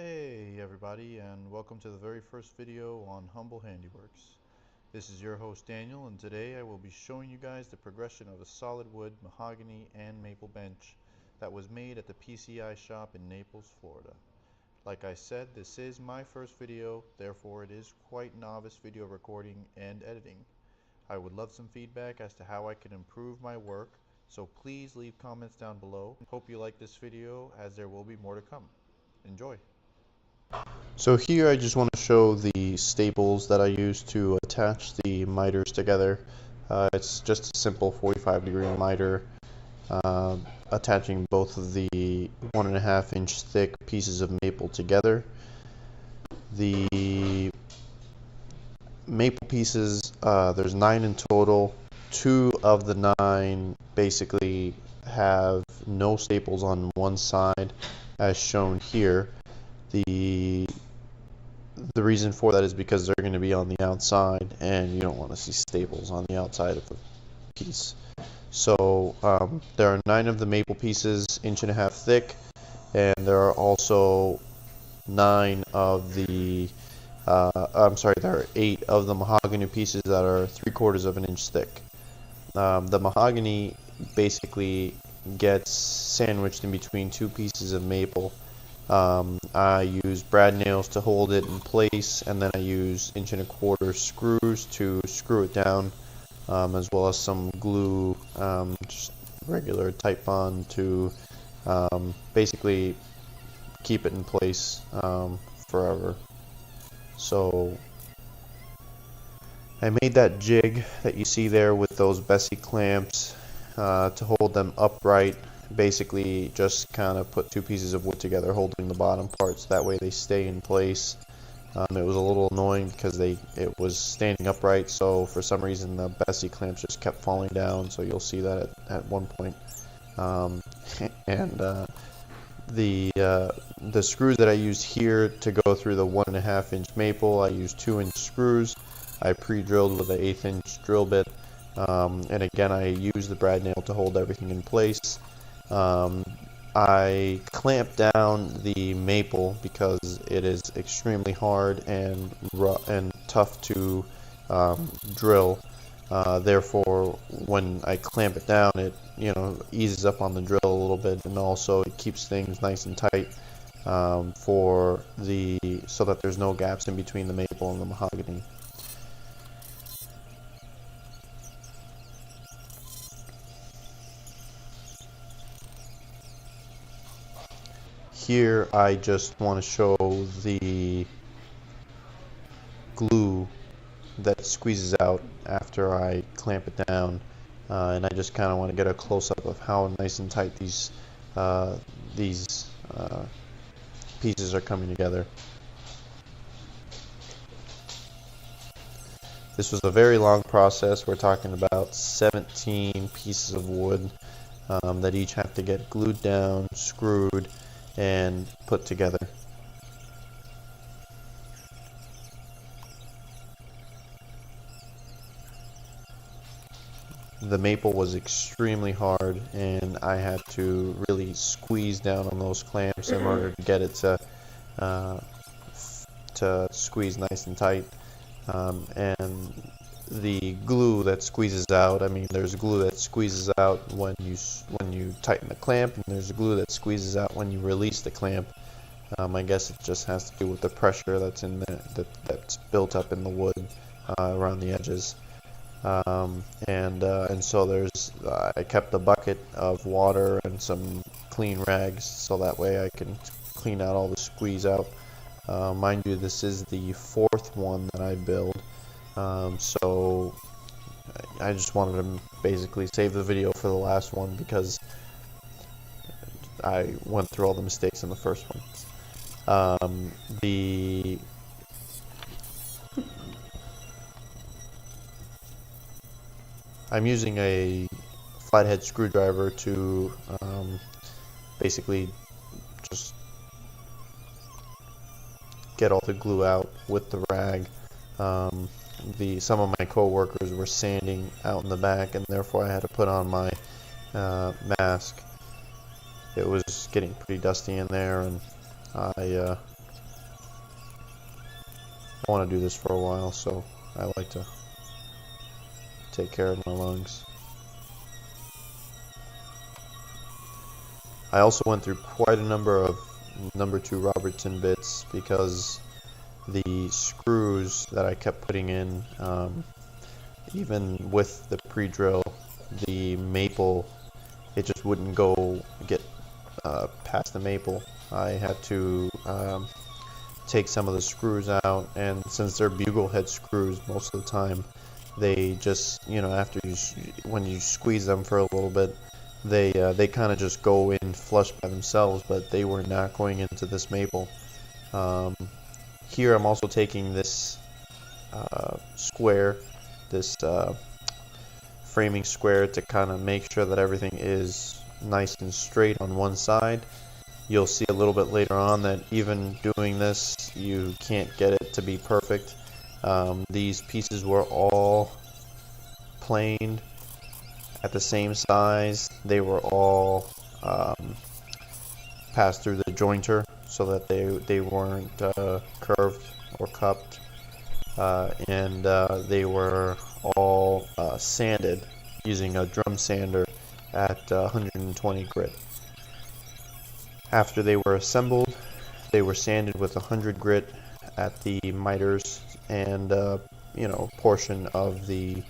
Hey everybody, and welcome to the very first video on Humble Handiworks. This is your host Daniel, and today I will be showing you guys the progression of a solid wood, mahogany, and maple bench that was made at the PCI shop in Naples, Florida. Like I said, this is my first video, therefore it is quite novice video recording and editing. I would love some feedback as to how I can improve my work, so please leave comments down below. Hope you like this video, as there will be more to come. Enjoy! So here I just want to show the staples that I use to attach the miters together. It's just a simple 45-degree miter attaching both of the 1.5-inch thick pieces of maple together. The maple pieces, there's 9 in total. 2 of the 9 basically have no staples on one side as shown here. The reason for that is because they're going to be on the outside and you don't want to see staples on the outside of the piece. So there are 9 of the maple pieces, 1.5 inch thick, and there are also 9 of the there are 8 of the mahogany pieces that are 3/4 inch thick. The mahogany basically gets sandwiched in between 2 pieces of maple. I use brad nails to hold it in place, and then I use 1.25 inch screws to screw it down, as well as some glue, just regular Type Bond to basically keep it in place forever. So I made that jig that you see there with those Bessie clamps to hold them upright. Basically just kind of put 2 pieces of wood together holding the bottom parts, that way they stay in place. It was a little annoying because it was standing upright, so for some reason the Bessie clamps just kept falling down, so you'll see that at one point. The screws that I used here to go through the 1.5 inch maple, I used 2-inch screws. I pre-drilled with an 1/8 inch drill bit, and again I used the brad nail to hold everything in place. I clamped down the maple because it is extremely hard and tough to drill. Therefore, when I clamp it down, it eases up on the drill a little bit, and also it keeps things nice and tight so that there's no gaps in between the maple and the mahogany. Here I just want to show the glue that squeezes out after I clamp it down, and I just kind of want to get a close-up of how nice and tight these pieces are coming together. This was a very long process. We're talking about 17 pieces of wood that each have to get glued down, screwed, and put together. The maple was extremely hard, and I had to really squeeze down on those clamps in order to get it to squeeze nice and tight. And the glue that squeezes out, there's glue that squeezes out when you tighten the clamp, and there's glue that squeezes out when you release the clamp. I guess it just has to do with the pressure that's in that's built up in the wood around the edges. And so I kept a bucket of water and some clean rags, so that way I can clean out all the squeeze out. Mind you, this is the 4th one that I build. So I just wanted to basically save the video for the last one because I went through all the mistakes in the first one. I'm using a flathead screwdriver to basically just get all the glue out with the rag. Some of my co-workers were sanding out in the back, and therefore I had to put on my mask. It was getting pretty dusty in there, and I I want to do this for a while, so I like to take care of my lungs. I also went through quite a number of number 2 Robertson bits because the screws that I kept putting in, even with the pre-drill, the maple, it just wouldn't go get past the maple. I had to take some of the screws out, and since they're bugle head screws most of the time, they just, after when you squeeze them for a little bit, they kind of just go in flush by themselves, but they were not going into this maple. Here I'm also taking this square, this framing square, to kind of make sure that everything is nice and straight on one side. You'll see a little bit later on that even doing this, you can't get it to be perfect. These pieces were all planed at the same size. They were all passed through the jointer so that they weren't curved or cupped, and they were all sanded using a drum sander at 120 grit. After they were assembled, they were sanded with 100 grit at the miters and portion of the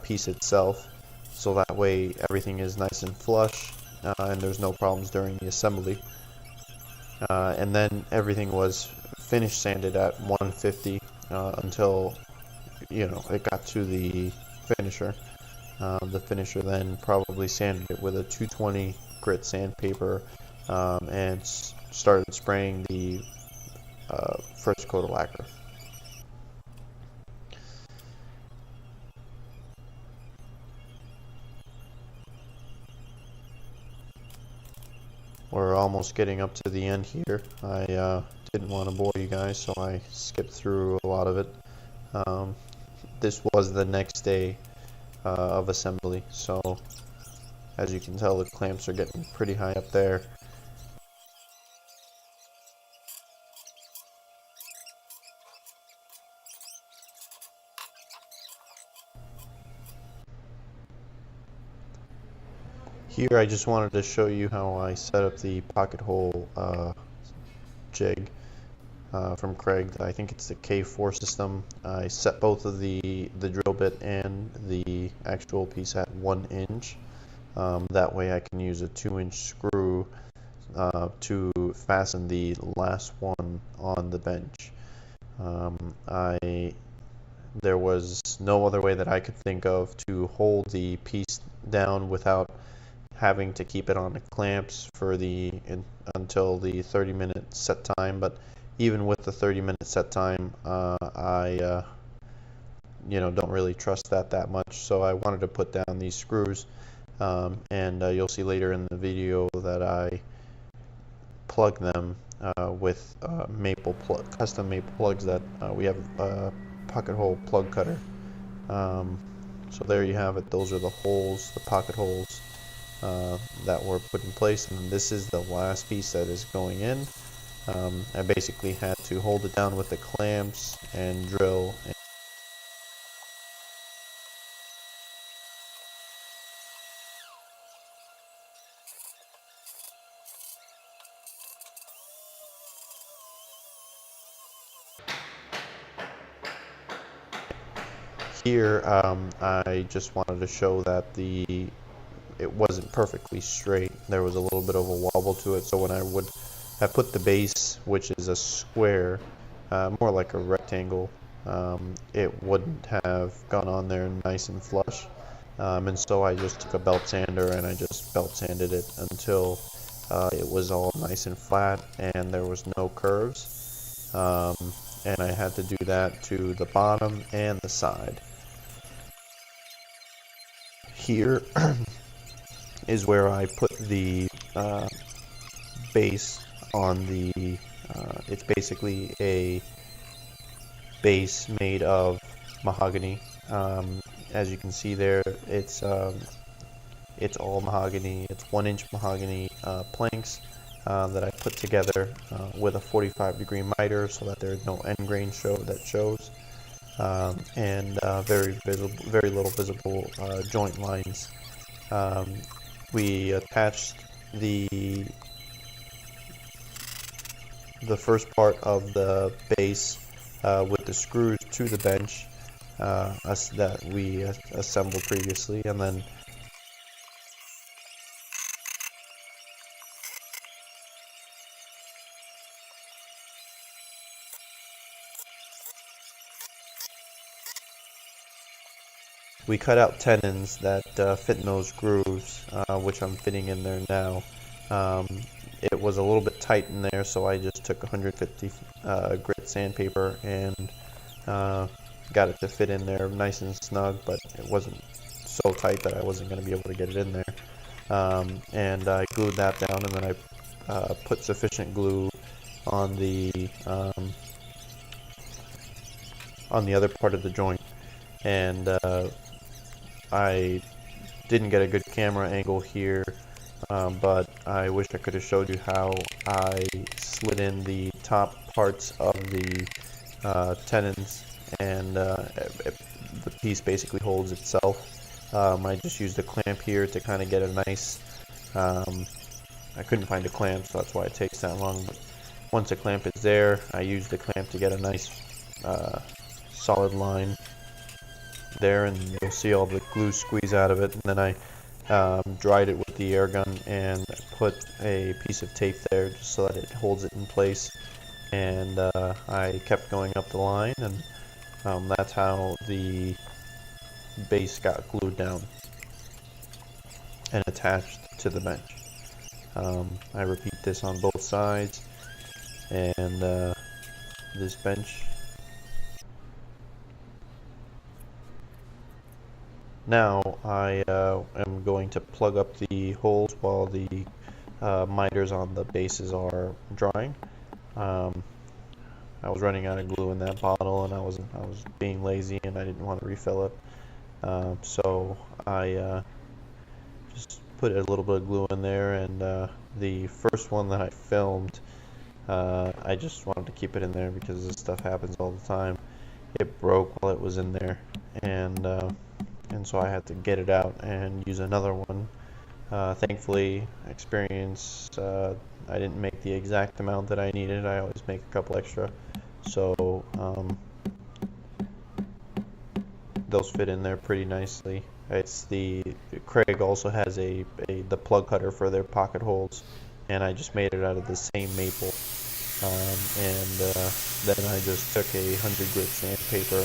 piece itself, so that way everything is nice and flush and there's no problems during the assembly. And then everything was finish sanded at 150 until it got to the finisher. The finisher then probably sanded it with a 220 grit sandpaper and started spraying the first coat of lacquer. We're almost getting up to the end here. I didn't want to bore you guys, so I skipped through a lot of it. This was the next day of assembly, so as you can tell, the clamps are getting pretty high up there. Here I just wanted to show you how I set up the pocket hole jig from Craig. I think it's the K4 system. I set both of the drill bit and the actual piece at 1 inch. That way I can use a 2-inch screw to fasten the last one on the bench. There was no other way that I could think of to hold the piece down without having to keep it on the clamps for until the 30-minute set time. But even with the 30-minute set time, I don't really trust that much, so I wanted to put down these screws, and you'll see later in the video that I plug them with custom maple plugs that we have a pocket hole plug cutter. So there you have it. Those are the holes, the pocket holes that were put in place, and this is the last piece that is going in. I basically had to hold it down with the clamps and drill. Here, I just wanted to show that it wasn't perfectly straight. There was a little bit of a wobble to it, so when I would have put the base, which is a square, more like a rectangle, it wouldn't have gone on there nice and flush. And so I just took a belt sander and I just belt sanded it until it was all nice and flat and there was no curves. And I had to do that to the bottom and the side. Here is where I put the base on the, it's basically a base made of mahogany. As you can see there, it's all mahogany. It's 1-inch mahogany planks that I put together with a 45-degree miter so that there's no end grain that shows, and very little visible joint lines. We attached the first part of the base with the screws to the bench that we assembled previously, and then we cut out tenons that fit in those grooves, which I'm fitting in there now. It was a little bit tight in there, so I just took 150 grit sandpaper and got it to fit in there nice and snug, but it wasn't so tight that I wasn't going to be able to get it in there. And I glued that down, and then I put sufficient glue on the other part of the joint. And I didn't get a good camera angle here, but I wish I could have showed you how I slid in the top parts of the tenons, and the piece basically holds itself. I just used a clamp here to kind of get a nice, I couldn't find a clamp, so that's why it takes that long, but once a clamp is there, I used the clamp to get a nice solid line there, and you'll see all the glue squeeze out of it. And then I dried it with the air gun and put a piece of tape there just so that it holds it in place, and I kept going up the line, and that's how the base got glued down and attached to the bench. I repeat this on both sides, and this bench. Now I am going to plug up the holes while the miters on the bases are drying. I was running out of glue in that bottle, and I was being lazy, and I didn't want to refill it. So I just put a little bit of glue in there, and the first one that I filmed, I just wanted to keep it in there because this stuff happens all the time. It broke while it was in there, and so I had to get it out and use another one. Thankfully, I didn't make the exact amount that I needed. I always make a couple extra, so those fit in there pretty nicely. Craig also has the plug cutter for their pocket holes, and I just made it out of the same maple. And then I just took 100 grit sandpaper,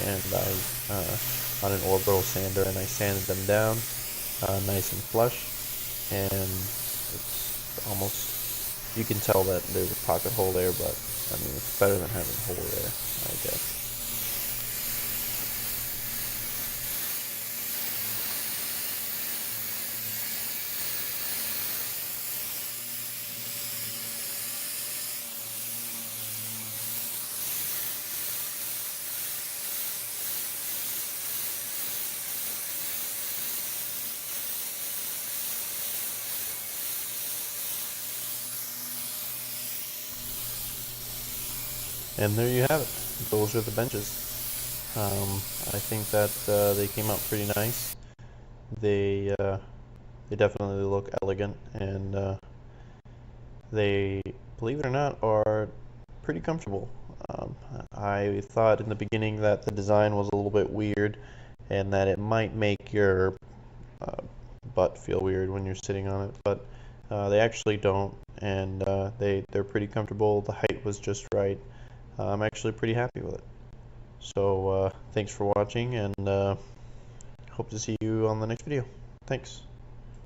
and I on an orbital sander, and I sanded them down nice and flush, and it's almost, you can tell that there's a pocket hole there, but I mean, it's better than having a hole there, I guess. And there you have it. Those are the benches. I think that they came out pretty nice. They definitely look elegant, and they, believe it or not, are pretty comfortable. I thought in the beginning that the design was a little bit weird, and that it might make your butt feel weird when you're sitting on it, but they actually don't, and they're pretty comfortable. The height was just right. I'm actually pretty happy with it. So thanks for watching, and hope to see you on the next video. Thanks.